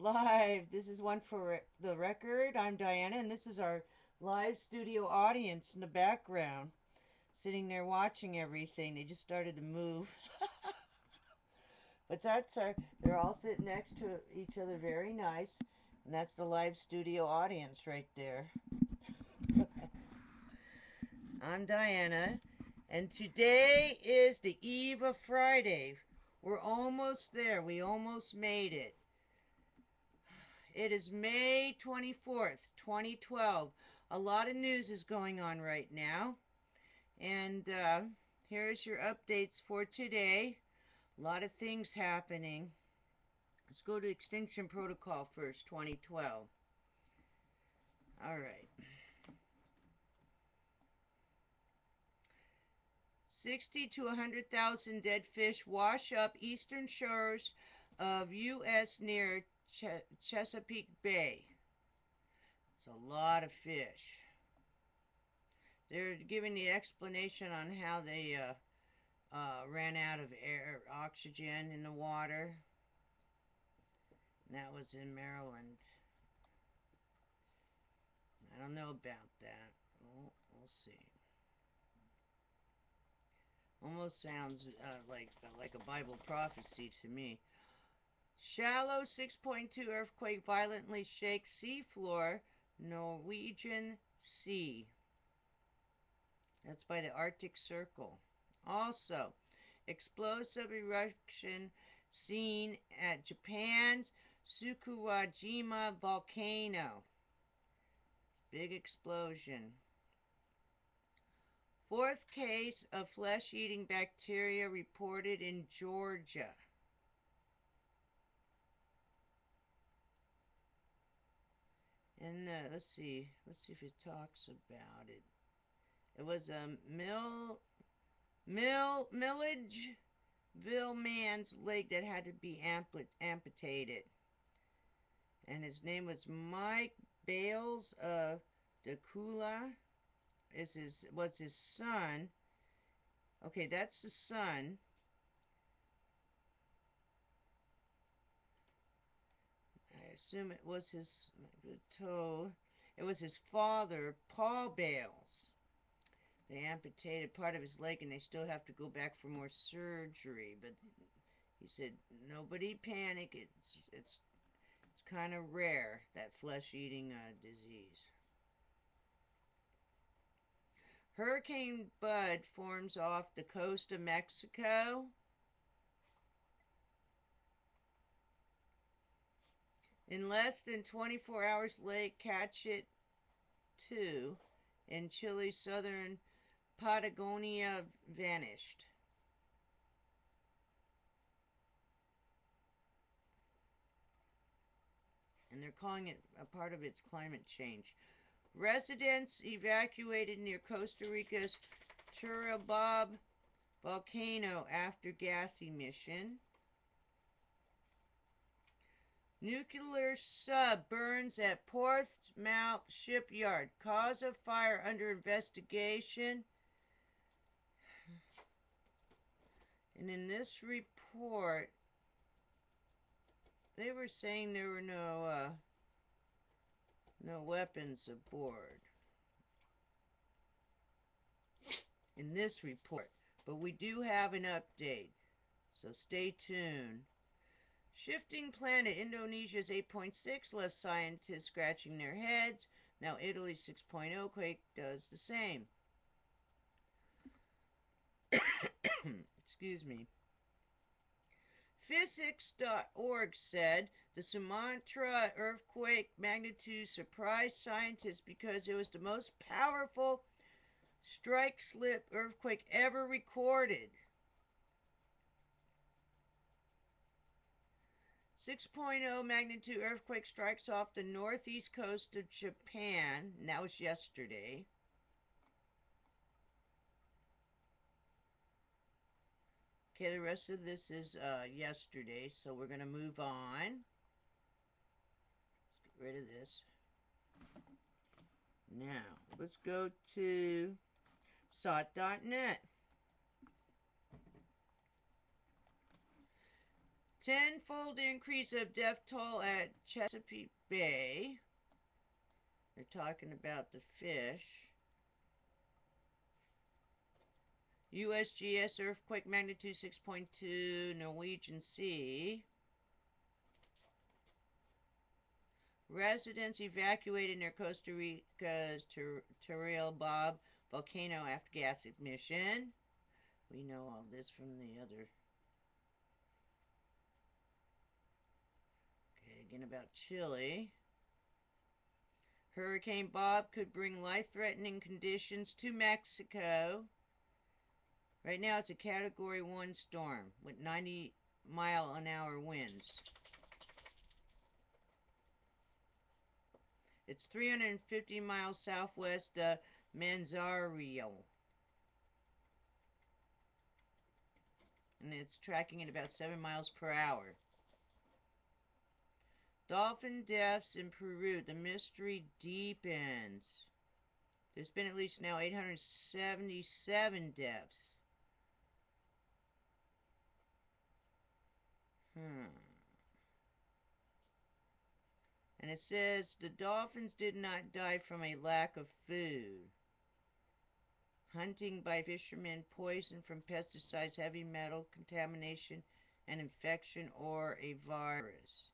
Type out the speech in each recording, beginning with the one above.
Live. This is one for the record. I'm Diana, and this is our live studio audience in the background, sitting there watching everything. They just started to move, but that's our. They're all sitting next to each other, very nice, and that's the live studio audience right there. I'm Diana, and today is the eve of Friday. We're almost there. We almost made it. It is May 24th, 2012. A lot of news is going on right now. And here's your updates for today. A lot of things happening. Let's go to Extinction Protocol first, 2012. All right. 60 to 100,000 dead fish wash up eastern shores of U.S. near Chesapeake Bay. It's a lot of fish. They're giving the explanation on how they ran out of air, oxygen in the water. And that was in Maryland. I don't know about that. We'll see. Almost sounds like a Bible prophecy to me. Shallow 6.2 earthquake violently shakes seafloor, Norwegian Sea. That's by the Arctic Circle. Also, explosive eruption seen at Japan's FUKUSHIMA volcano. It's a big explosion. Fourth case of flesh-eating bacteria reported in Georgia. And let's see if it talks about it. It was a Milledgeville man's leg that had to be amputated. And his name was Mike Bales of Decula. Was his son. Okay, that's the son. I assume it was his toe. It was his father, Paul Bales. They amputated part of his leg, and they still have to go back for more surgery. But he said, "Nobody panic. It's kind of rare, that flesh-eating disease." Hurricane Bud forms off the coast of Mexico. In less than 24 hours, Lake Catchet 2 in Chile's southern Patagonia vanished. And they're calling it a part of its climate change. Residents evacuated near Costa Rica's Turrialba volcano after gas emission. Nuclear sub burns at Portsmouth shipyard. Cause of fire under investigation. And in this report, they were saying there were no weapons aboard in this report. But we do have an update, so stay tuned. Shifting planet. Indonesia's 8.6 left scientists scratching their heads. Now Italy's 6.0 quake does the same. Excuse me. Physics.org said the Sumatra earthquake magnitude surprised scientists because it was the most powerful strike-slip earthquake ever recorded. 6.0 magnitude earthquake strikes off the northeast coast of Japan. And that was yesterday. Okay, the rest of this is yesterday, so we're going to move on. Let's get rid of this. Now, let's go to SOT.net. Tenfold increase of death toll at Chesapeake Bay. They're talking about the fish. USGS earthquake magnitude 6.2, Norwegian Sea. Residents evacuated near Costa Rica's Torreal Bob volcano after gas ignition. We know all this from the other. Okay, again about Chile. Hurricane Bob could bring life-threatening conditions to Mexico. Right now it's a Category 1 storm with 90-mile-an-hour winds. It's 350 miles southwest of Manzanillo. And it's tracking at about 7 miles per hour. Dolphin deaths in Peru. The mystery deepens. There's been at least now 877 deaths. And it says the dolphins did not die from a lack of food. Hunting by fishermen, poison from pesticides, heavy metal contamination, an infection, or a virus.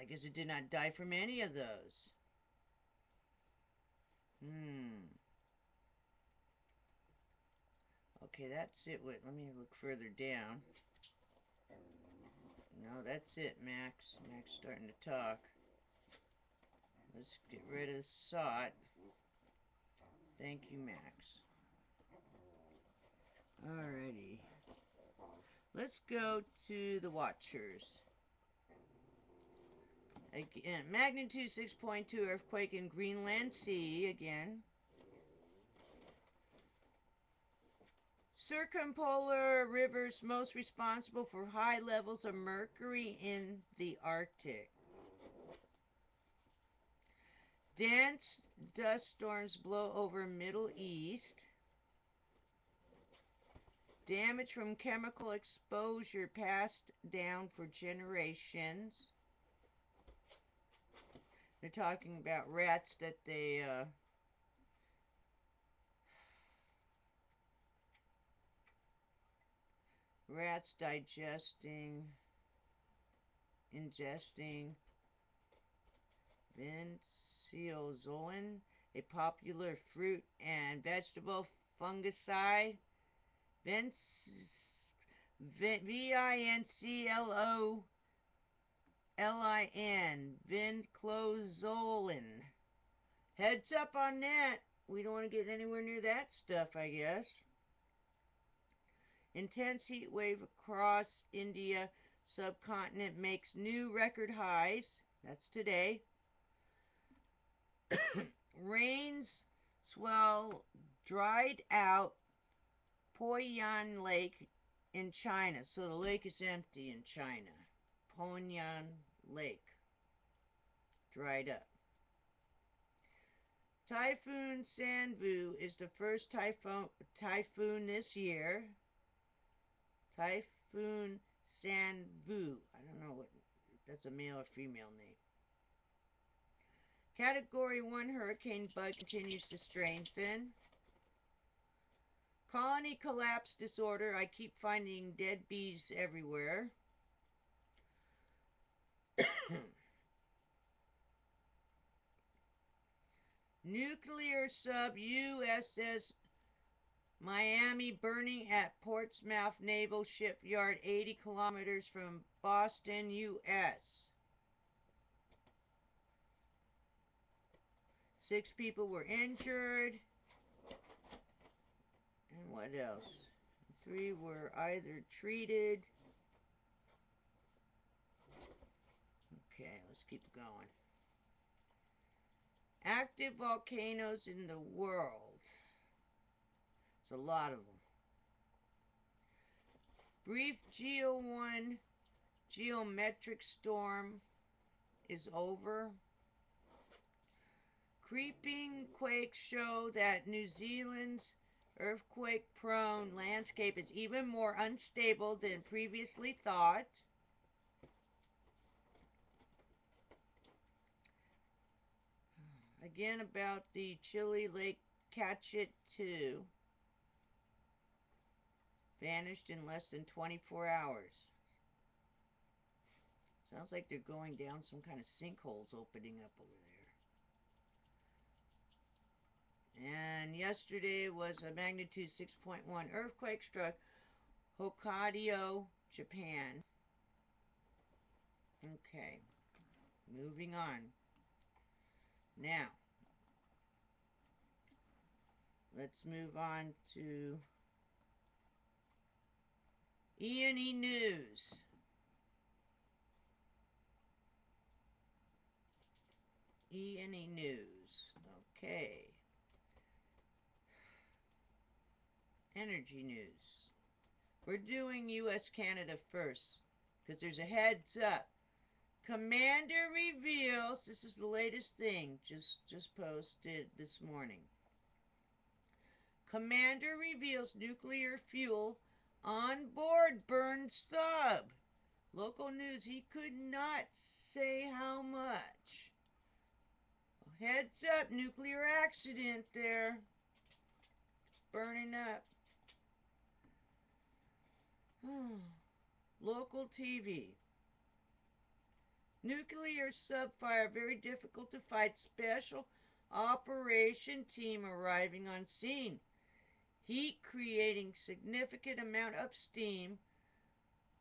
I guess it did not die from any of those. Okay, that's it. Wait, let me look further down. No, that's it, Max. Max starting to talk. Let's get rid of the SOT. Thank you, Max. Alrighty. Let's go to the Watchers. Again, magnitude 6.2 earthquake in Greenland Sea again. Circumpolar rivers most responsible for high levels of mercury in the Arctic. Dense dust storms blow over Middle East. Damage from chemical exposure passed down for generations. They're talking about rats that they rats ingesting vinciozoin, a popular fruit and vegetable fungicide. Vinclolin, vinclozolin. Heads up on that. We don't want to get anywhere near that stuff, I guess. Intense heat wave across India subcontinent makes new record highs. That's today. Rains swell dried out Poyan Lake in China. So the lake is empty in China. Poyan Lake. Dried up. Typhoon Sanvu is the first typhoon this year. Typhoon Sanvu. I don't know what that's a male or female name. Category 1 hurricane bug continues to strengthen. Colony collapse disorder. I keep finding dead bees everywhere. Nuclear sub USS Miami burning at Portsmouth Naval Shipyard 80 kilometers from Boston, U.S. 6 people were injured. And what else? 3 were either treated. Okay, let's keep going. Active volcanoes in the world. It's a lot of them. Brief Geo1 geometric storm is over. Creeping quakes show that New Zealand's earthquake-prone landscape is even more unstable than previously thought. Again, about the Chile Lake Catchit 2. Vanished in less than 24 hours. Sounds like they're going down some kind of sinkholes opening up over there. And yesterday was a magnitude 6.1 earthquake struck Hokkaido, Japan. Okay, moving on. Now, let's move on to E&E News. E&E News. Okay. Energy news. We're doing U.S. Canada first because there's a heads up. Commander reveals, this is the latest thing, just posted this morning. Commander reveals nuclear fuel on board burned sub. Local news, he could not say how much. Heads up, nuclear accident there. It's burning up. Local TV. Nuclear subfire, very difficult to fight. Special operation team arriving on scene. Heat creating significant amount of steam,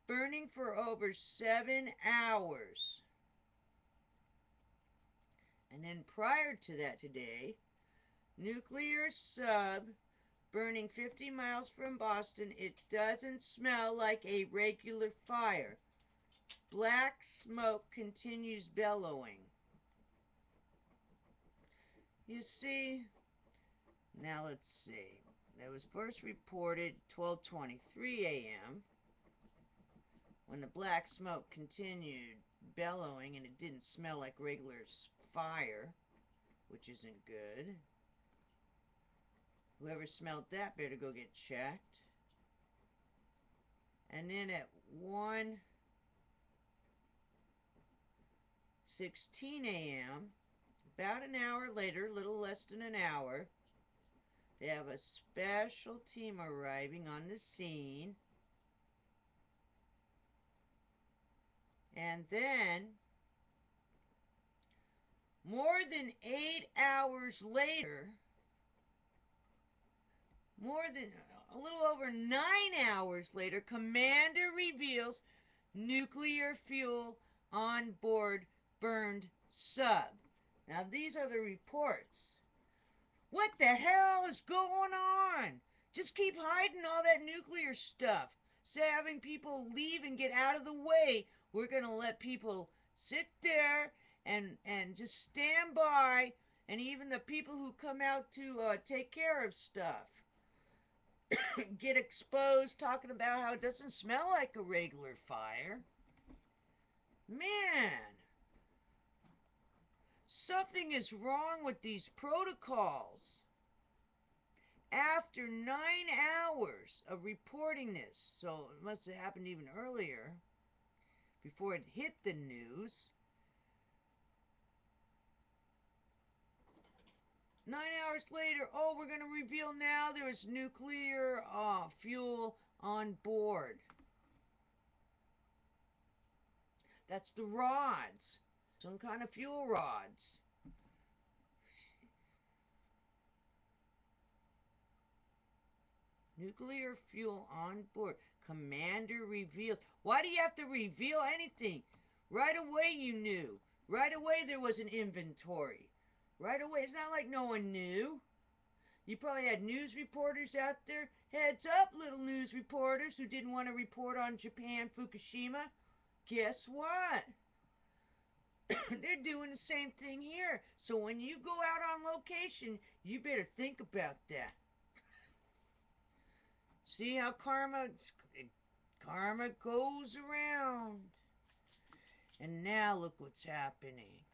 burning for over 7 hours. And then prior to that today, nuclear sub burning 50 miles from Boston. It doesn't smell like a regular fire. Black smoke continues bellowing. You see, now let's see. That was first reported 12:23 a.m. when the black smoke continued bellowing and it didn't smell like regular fire, which isn't good. Whoever smelled that better go get checked. And then at 1:16 a.m., about an hour later, a little less than an hour, they have a special team arriving on the scene. And then, more than 8 hours later, a little over 9 hours later, Commander reveals nuclear fuel on board burned sub. Now, these are the reports. What the hell is going on? Just keep hiding all that nuclear stuff. Say having people leave and get out of the way. We're going to let people sit there and just stand by, and even the people who come out to take care of stuff get exposed talking about how it doesn't smell like a regular fire. Man, something is wrong with these protocols. After 9 hours of reporting this, so it must have happened even earlier, before it hit the news, 9 hours later, oh, we're going to reveal now there is nuclear fuel on board. That's the rods. Some kind of fuel rods. Nuclear fuel on board. Commander reveals. Why do you have to reveal anything? Right away you knew. Right away there was an inventory. Right away. It's not like no one knew. You probably had news reporters out there. Heads up, little news reporters who didn't want to report on Japan, Fukushima. Guess what? They're doing the same thing here. So when you go out on location, you better think about that. See how karma goes around. And now look what's happening.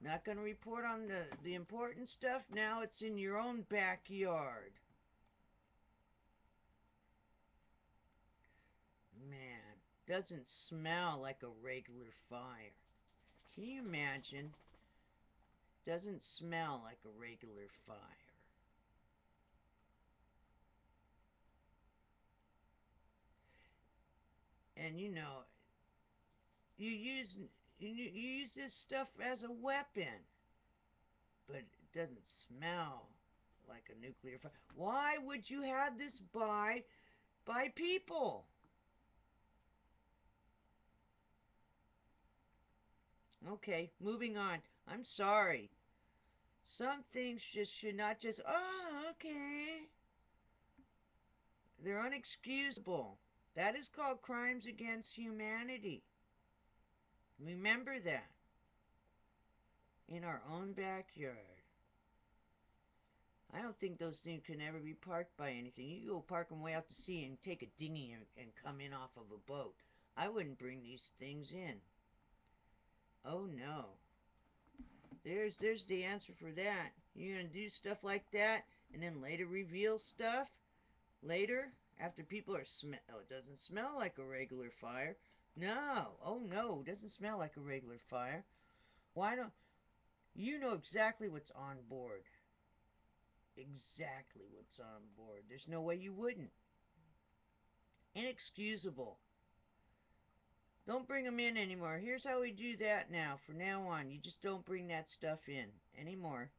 Not going to report on the important stuff. Now it's in your own backyard. doesn't smell like a regular fire. Can you imagine? Doesn't smell like a regular fire. And you know, you use you use this stuff as a weapon, but it doesn't smell like a nuclear fire. Why would you have this by people? Okay, moving on. I'm sorry. Some things just should not just, oh, okay. They're unexcusable. That is called crimes against humanity. Remember that. In our own backyard. I don't think those things can ever be parked by anything. You go park them way out to sea and take a dinghy and come in off of a boat. I wouldn't bring these things in. Oh no. There's the answer for that. You're gonna do stuff like that and then later reveal stuff later after people are oh, it doesn't smell like a regular fire. No. Oh no, it doesn't smell like a regular fire. Why don't you know exactly what's on board? Exactly what's on board. There's no way you wouldn't. Inexcusable. Don't bring them in anymore. Here's how we do that now. From now on, you just don't bring that stuff in anymore.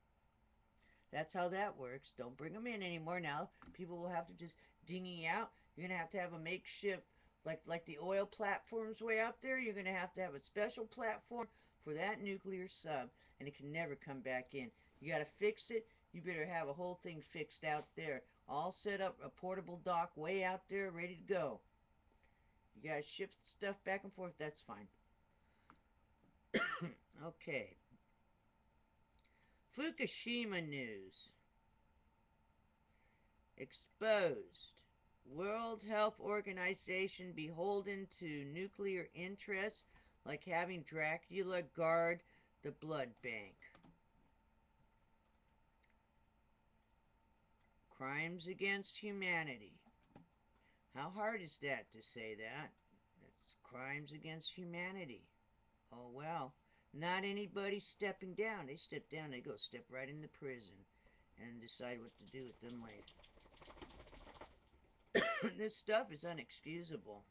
That's how that works. Don't bring them in anymore. Now, people will have to just dinghy out. You're going to have a makeshift, like the oil platforms way out there. You're going to have a special platform for that nuclear sub, and it can never come back in. You got to fix it. You better have a whole thing fixed out there. All set up, a portable dock way out there, ready to go. You guys ship stuff back and forth, that's fine. Okay. Fukushima news. Exposed. World Health Organization beholden to nuclear interests, like having Dracula guard the blood bank. Crimes against humanity. How hard is that to say that? That's crimes against humanity. Oh well. Not anybody stepping down. They step down, they go step right into prison and decide what to do with them later. This stuff is unexcusable.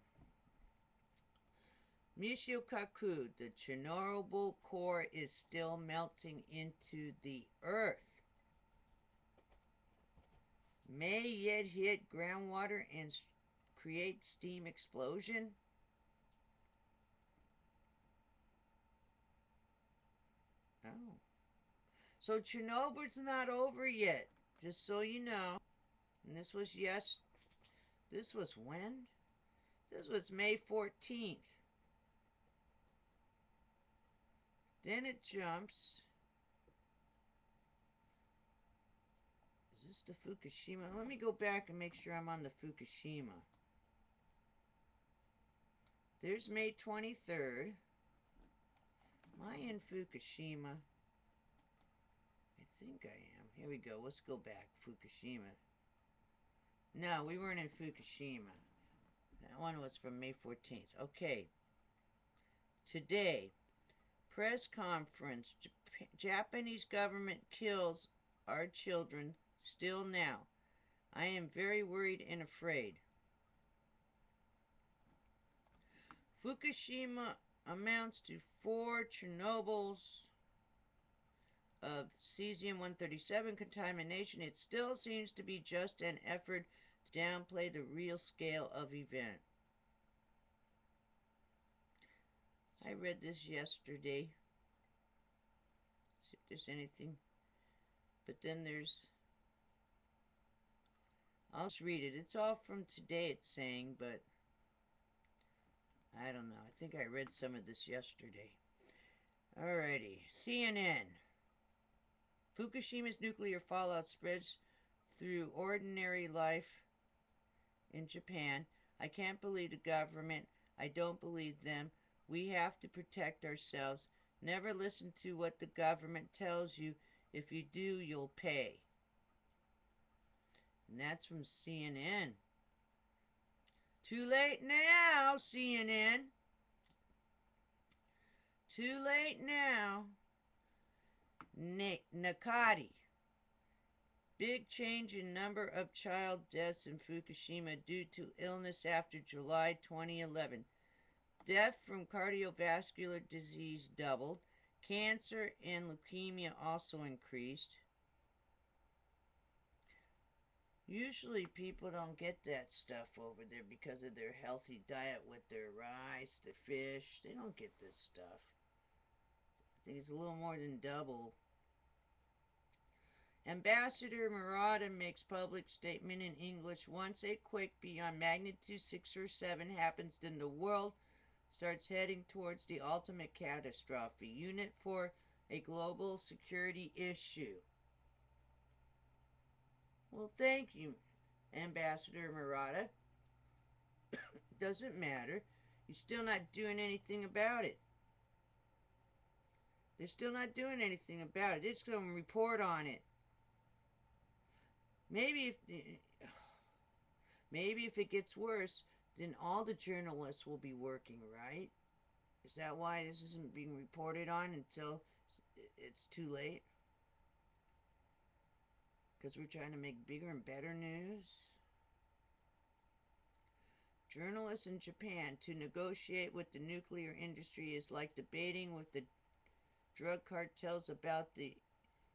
Michio Kaku, the Chernobyl core is still melting into the earth. May yet hit groundwater and create steam explosion. Oh. So Chernobyl's not over yet, just so you know. And this was this was when? This was May 14th. Then it jumps. Is this the Fukushima? Let me go back and make sure I'm on the Fukushima. There's May 23rd. Am I in Fukushima? I think I am. Here we go. Let's go back. Fukushima. No, we weren't in Fukushima. That one was from May 14th. Okay. Today, press conference. Japanese government kills our children still now. I am very worried and afraid. Fukushima amounts to 4 Chernobyls of cesium-137 contamination. It still seems to be just an effort to downplay the real scale of event. I read this yesterday. See if there's anything. But then there's... I'll just read it. It's all from today, it's saying, but... I don't know. I think I read some of this yesterday. Alrighty. CNN. Fukushima's nuclear fallout spreads through ordinary life in Japan. I can't believe the government. I don't believe them. We have to protect ourselves. Never listen to what the government tells you. If you do, you'll pay. And that's from CNN. Too late now, CNN. Too late now. Nakati. Big change in number of child deaths in Fukushima due to illness after July 2011. Death from cardiovascular disease doubled. Cancer and leukemia also increased. Usually people don't get that stuff over there because of their healthy diet with their rice, their fish. They don't get this stuff. I think it's a little more than double. Ambassador Murata makes public statement in English. Once a quake beyond magnitude 6 or 7 happens, then the world starts heading towards the ultimate catastrophe. Unit for a global security issue. Well, thank you, Ambassador Murata. Doesn't matter. You're still not doing anything about it. They're still not doing anything about it. They're just going to report on it. Maybe if it gets worse, then all the journalists will be working, right? Is that why this isn't being reported on until it's too late? Because we're trying to make bigger and better news? Journalists in Japan, to negotiate with the nuclear industry is like debating with the drug cartels about the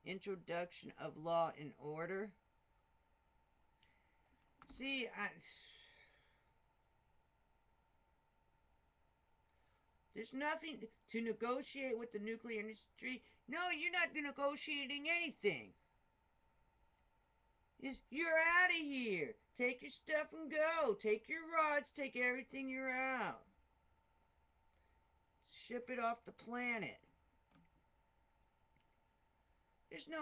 introduction of law and order. See, there's nothing to negotiate with the nuclear industry. No, you're not negotiating anything. You're out of here. Take your stuff and go. Take your rods. Take everything you're out. Ship it off the planet. There's no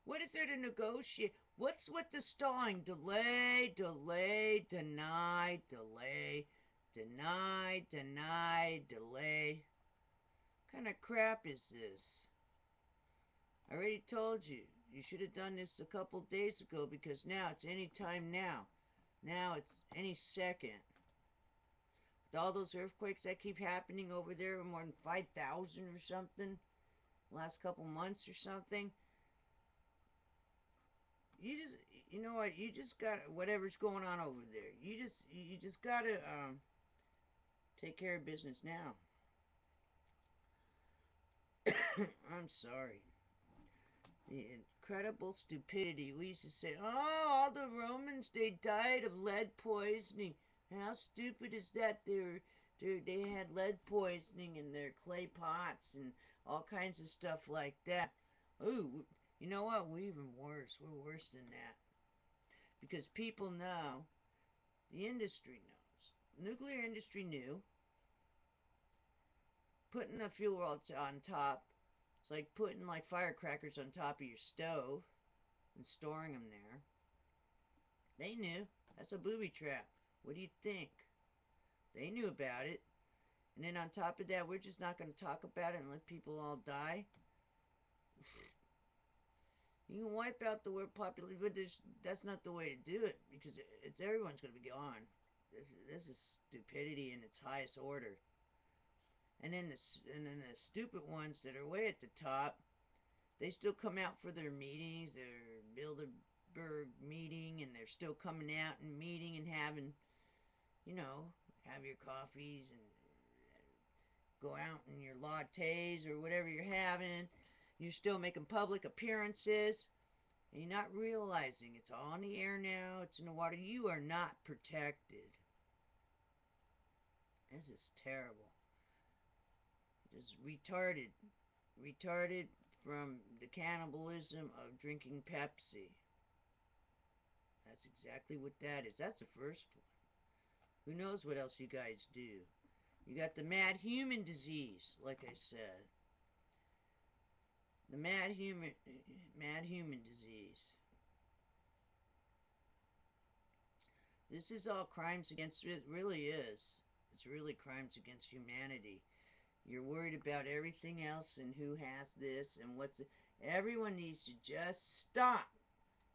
what is there to negotiate? What's with the stalling? Delay, delay, deny, delay, deny, deny, delay. What kind of crap is this? I already told you. You should have done this a couple days ago because now it's any time now. Now it's any second. With all those earthquakes that keep happening over there, more than 5,000 or something, last couple months or something. You know what? You just gotta, whatever's going on over there. You just gotta take care of business now. I'm sorry. The incredible stupidity. We used to say, oh, all the Romans, they died of lead poisoning. How stupid is that? They had lead poisoning in their clay pots and all kinds of stuff like that. Ooh, you know what? We're even worse. We're worse than that. Because people know, the industry knows. Nuclear industry knew. Putting the fuel rods on top, it's like putting like firecrackers on top of your stove and storing them there. They knew. That's a booby trap. What do you think? They knew about it. And then on top of that, we're just not going to talk about it and let people all die. You can wipe out the world population, but that's not the way to do it because everyone's going to be gone. This is stupidity in its highest order. And then the stupid ones that are way at the top, they still come out for their meetings, their Bilderberg meeting, and they're still coming out and meeting and having, have your coffees and go out in your lattes or whatever you're having. You're still making public appearances, and you're not realizing it's all in the air now. It's in the water. You are not protected. This is terrible. Just retarded from the cannibalism of drinking Pepsi. That's exactly what that is. That's the first one. Who knows what else you guys do? You got the mad human disease, like I said. The mad human disease. This is all crimes against, it really is. It's really crimes against humanity. You're worried about everything else and who has this and what's it. Everyone needs to just stop.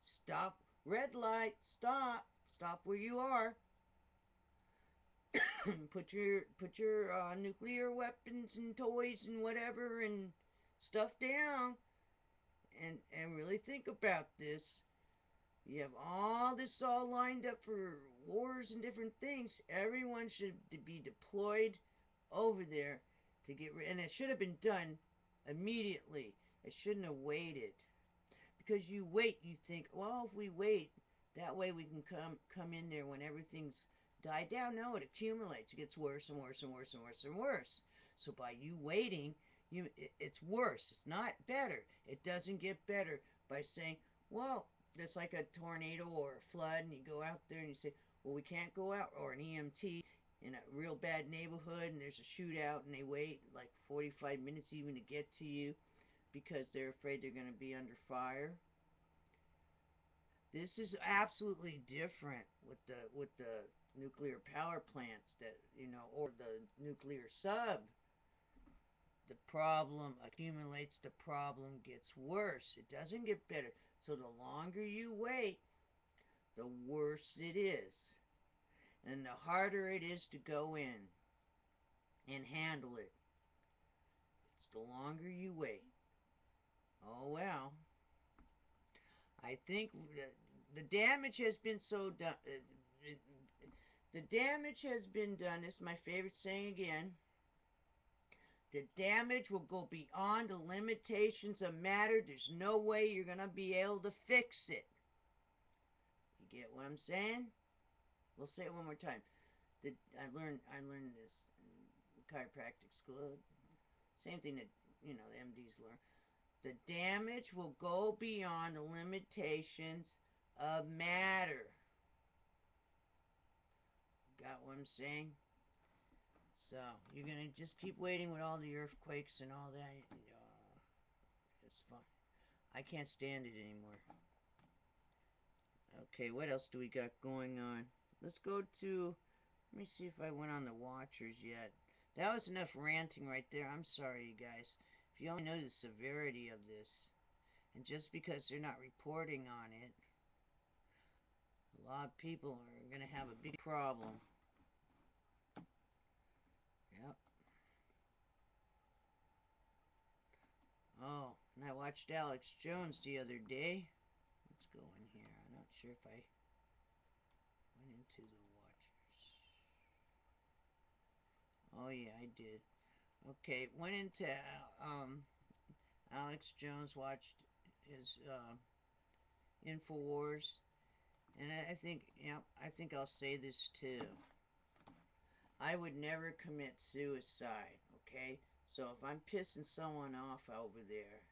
Stop. Red light. Stop. Stop where you are. put your nuclear weapons and toys and whatever and stuff down, and really think about this. You have all this all lined up for wars and different things. Everyone should be deployed over there to get rid. And it should have been done immediately. It shouldn't have waited. Because you wait, you think, well, if we wait, that way we can come in there when everything's died down. No, it accumulates. It gets worse and worse and worse and worse and worse. So by you waiting, it's worse. It's not better. It doesn't get better by saying, well, it's like a tornado or a flood, and you go out there and you say, well, we can't go out, or an EMT in a real bad neighborhood, and there's a shootout, and they wait like 45 minutes even to get to you because they're afraid they're going to be under fire. This is absolutely different with the nuclear power plants that, or the nuclear sub. The problem accumulates, the problem gets worse. It doesn't get better. So the longer you wait, the worse it is. And the harder it is to go in and handle it. It's the longer you wait. Oh well. I think the damage has been so done. The damage has been done. This is my favorite saying again. The damage will go beyond the limitations of matter. There's no way you're going to be able to fix it. You get what I'm saying? We'll say it one more time. I learned this in chiropractic school. Same thing that, the MDs learn. The damage will go beyond the limitations of matter. Got what I'm saying? So, you're going to just keep waiting with all the earthquakes and all that. It's fun. I can't stand it anymore. Okay, what else do we got going on? Let's go to... Let me see if I went on the watchers yet. That was enough ranting right there. I'm sorry, you guys. If you only know the severity of this. And just because they're not reporting on it, a lot of people are going to have a big problem. Yep. Oh, and I watched Alex Jones the other day. Let's go in here. I'm not sure if I went into the watchers. Oh yeah, I did. Okay, went into Alex Jones, watched his InfoWars, and I think, I think I'll say this too. I would never commit suicide, okay? So if I'm pissing someone off over there,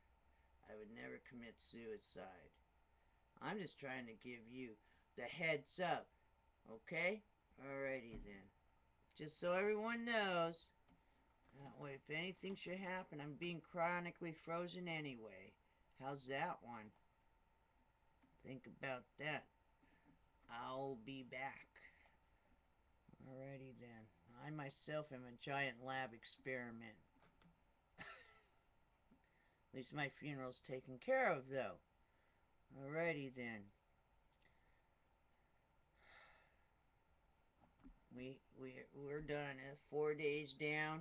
I would never commit suicide. I'm just trying to give you the heads up, okay? Alrighty then. Just so everyone knows, that way if anything should happen, I'm being chronically frozen anyway. How's that one? Think about that. I'll be back. Alrighty then. I myself am a giant lab experiment. At least my funeral's taken care of, though. Alrighty then. We're done. 4 days down.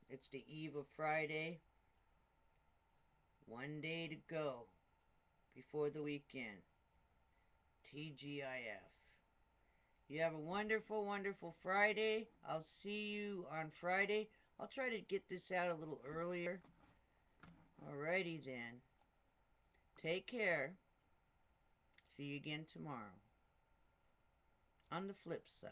It's the eve of Friday. 1 day to go before the weekend. TGIF. You have a wonderful, wonderful Friday. I'll see you on Friday. I'll try to get this out a little earlier. Alrighty then. Take care. See you again tomorrow. On the flip side.